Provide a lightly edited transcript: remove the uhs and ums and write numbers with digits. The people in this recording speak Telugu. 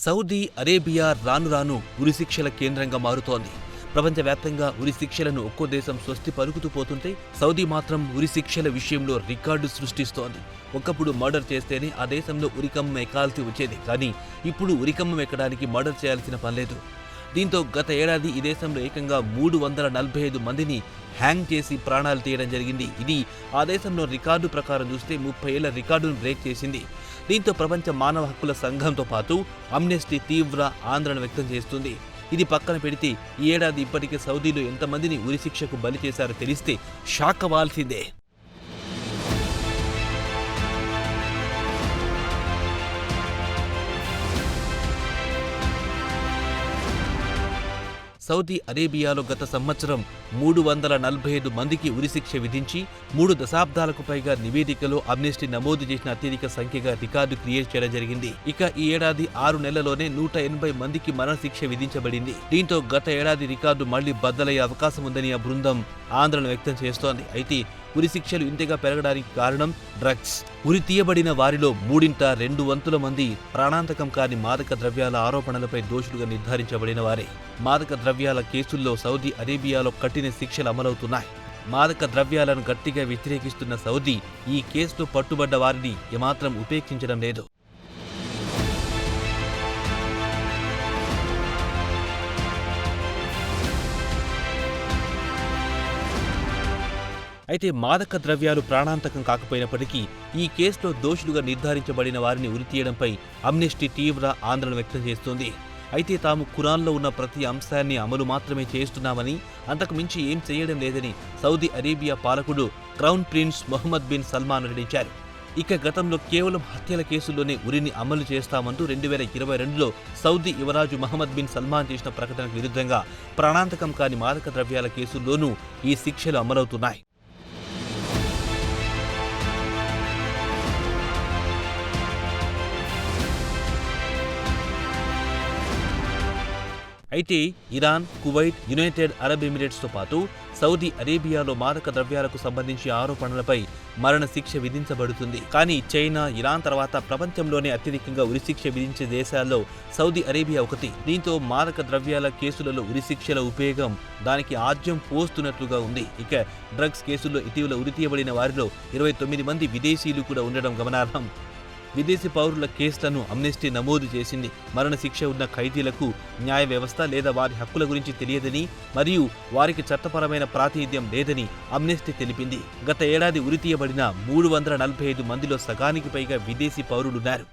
సౌదీ అరేబియా రాను రాను ఉరిశిక్షల కేంద్రంగా మారుతోంది. ప్రపంచవ్యాప్తంగా ఉరిశిక్షలను ఒక్కో దేశం స్వస్తి పలుకుతూ పోతుంటే సౌదీ మాత్రం ఉరిశిక్షల విషయంలో రికార్డు సృష్టిస్తోంది. ఒకప్పుడు మర్డర్ చేస్తేనే ఆ దేశంలో ఉరికమ్మం ఎక్కాల్సి వచ్చేది. కానీ ఇప్పుడు ఉరికమ్మం ఎక్కడానికి మర్డర్ చేయాల్సిన పనిలేదు. దీంతో గత ఏడాది ఈ దేశంలో ఏకంగా 345 మందిని హ్యాంగ్ చేసి ప్రాణాలు తీయడం జరిగింది. ఇది ఆ దేశంలో రికార్డు ప్రకారం చూస్తే 30 ఏళ్ల రికార్డును బ్రేక్ చేసింది. దీంతో ప్రపంచ మానవ హక్కుల సంఘంతో పాటు అమ్నెస్టీ తీవ్ర ఆందోళన వ్యక్తం చేస్తుంది. ఇది పక్కన పెడితే ఈ ఏడాది ఇప్పటికే సౌదీలో ఎంతమందిని ఉరిశిక్షకు బలి చేశారో తెలిస్తే షాక్ అవ్వాల్సిందే. సౌదీ అరేబియాలో గత సంవత్సరం 345 మందికి ఉరిశిక్ష విధించి 3 దశాబ్దాలకు పైగా నివేదికలో అమ్నెస్టీ నమోదు చేసిన అత్యధిక సంఖ్యగా రికార్డు క్రియేట్ చేయడం జరిగింది. ఇక ఈ ఏడాది 6 నెలల్లోనే 180 మందికి మరణశిక్ష విధించబడింది. దీంతో గత ఏడాది రికార్డు మళ్లీ బద్దలయ్యే అవకాశం ఉందని ఆ బృందం ఆందోళన వ్యక్తం చేస్తోంది. అయితే ఉరిశిక్షలు ఇంతగా పెరగడానికి కారణం డ్రగ్స్. ఉరి తీయబడిన వారిలో 2/3 మంది ప్రాణాంతకం కాని మాదక ద్రవ్యాల ఆరోపణలపై దోషులుగా నిర్ధారించబడిన వారే. మాదక ద్రవ్యాల కేసుల్లో సౌదీ అరేబియాలో కఠిన శిక్షలు అమలవుతున్నాయి. మాదక ద్రవ్యాలను గట్టిగా వ్యతిరేకిస్తున్న సౌదీ ఈ కేసులో పట్టుబడ్డ వారిని ఏమాత్రం ఉపేక్షించడం లేదు. అయితే మాదక ద్రవ్యాలు ప్రాణాంతకం కాకపోయినప్పటికీ ఈ కేసులో దోషులుగా నిర్ధారించబడిన వారిని ఉరితీయడంపై అమ్నెస్టీ తీవ్ర ఆందోళన వ్యక్తం చేస్తోంది. అయితే తాము ఖురాన్లో ఉన్న ప్రతి అంశాన్ని అమలు మాత్రమే చేస్తున్నామని, అంతకు మించి ఏం చేయడం లేదని సౌదీ అరేబియా పాలకుడు crown prince Mohammed bin Salman వెల్లడించారు. ఇక గతంలో కేవలం హత్యల కేసుల్లోనే ఉరిని అమలు చేస్తామంటూ 2022లో సౌదీ యువరాజు మహమ్మద్ బిన్ సల్మాన్ చేసిన ప్రకటనకు విరుద్ధంగా ప్రాణాంతకం కాని మాదక ద్రవ్యాల కేసుల్లోనూ ఈ శిక్షలు అమలవుతున్నాయి. అయితే ఇరాన్, కువైట్, యునైటెడ్ అరబ్ ఎమిరేట్స్తో పాటు సౌదీ అరేబియాలో మాదక ద్రవ్యాలకు సంబంధించి ఆరోపణలపై మరణశిక్ష విధించబడుతుంది. కానీ చైనా, ఇరాన్ తర్వాత ప్రపంచంలోనే అత్యధికంగా ఉరిశిక్ష విధించే దేశాల్లో సౌదీ అరేబియా ఒకటి. దీంతో మాదక ద్రవ్యాల కేసులలో ఉరిశిక్షల ఉపయోగం దానికి ఆజ్యం పోస్తున్నట్లుగా ఉంది. ఇక డ్రగ్స్ కేసుల్లో ఇటీవల ఉరితీయబడిన వారిలో 29 మంది విదేశీయులు కూడా ఉండడం గమనార్హం. విదేశీ పౌరుల కేసులను అమ్నెస్టీ నమోదు చేసింది. మరణశిక్ష ఉన్న ఖైదీలకు న్యాయ వ్యవస్థ లేదా వారి హక్కుల గురించి తెలియదని, మరియు వారికి చట్టపరమైన ప్రాతినిధ్యం లేదని అమ్నెస్టీ తెలిపింది. గత ఏడాది ఉరితీయబడిన 345 మందిలో సగానికి పైగా విదేశీ పౌరులున్నారు.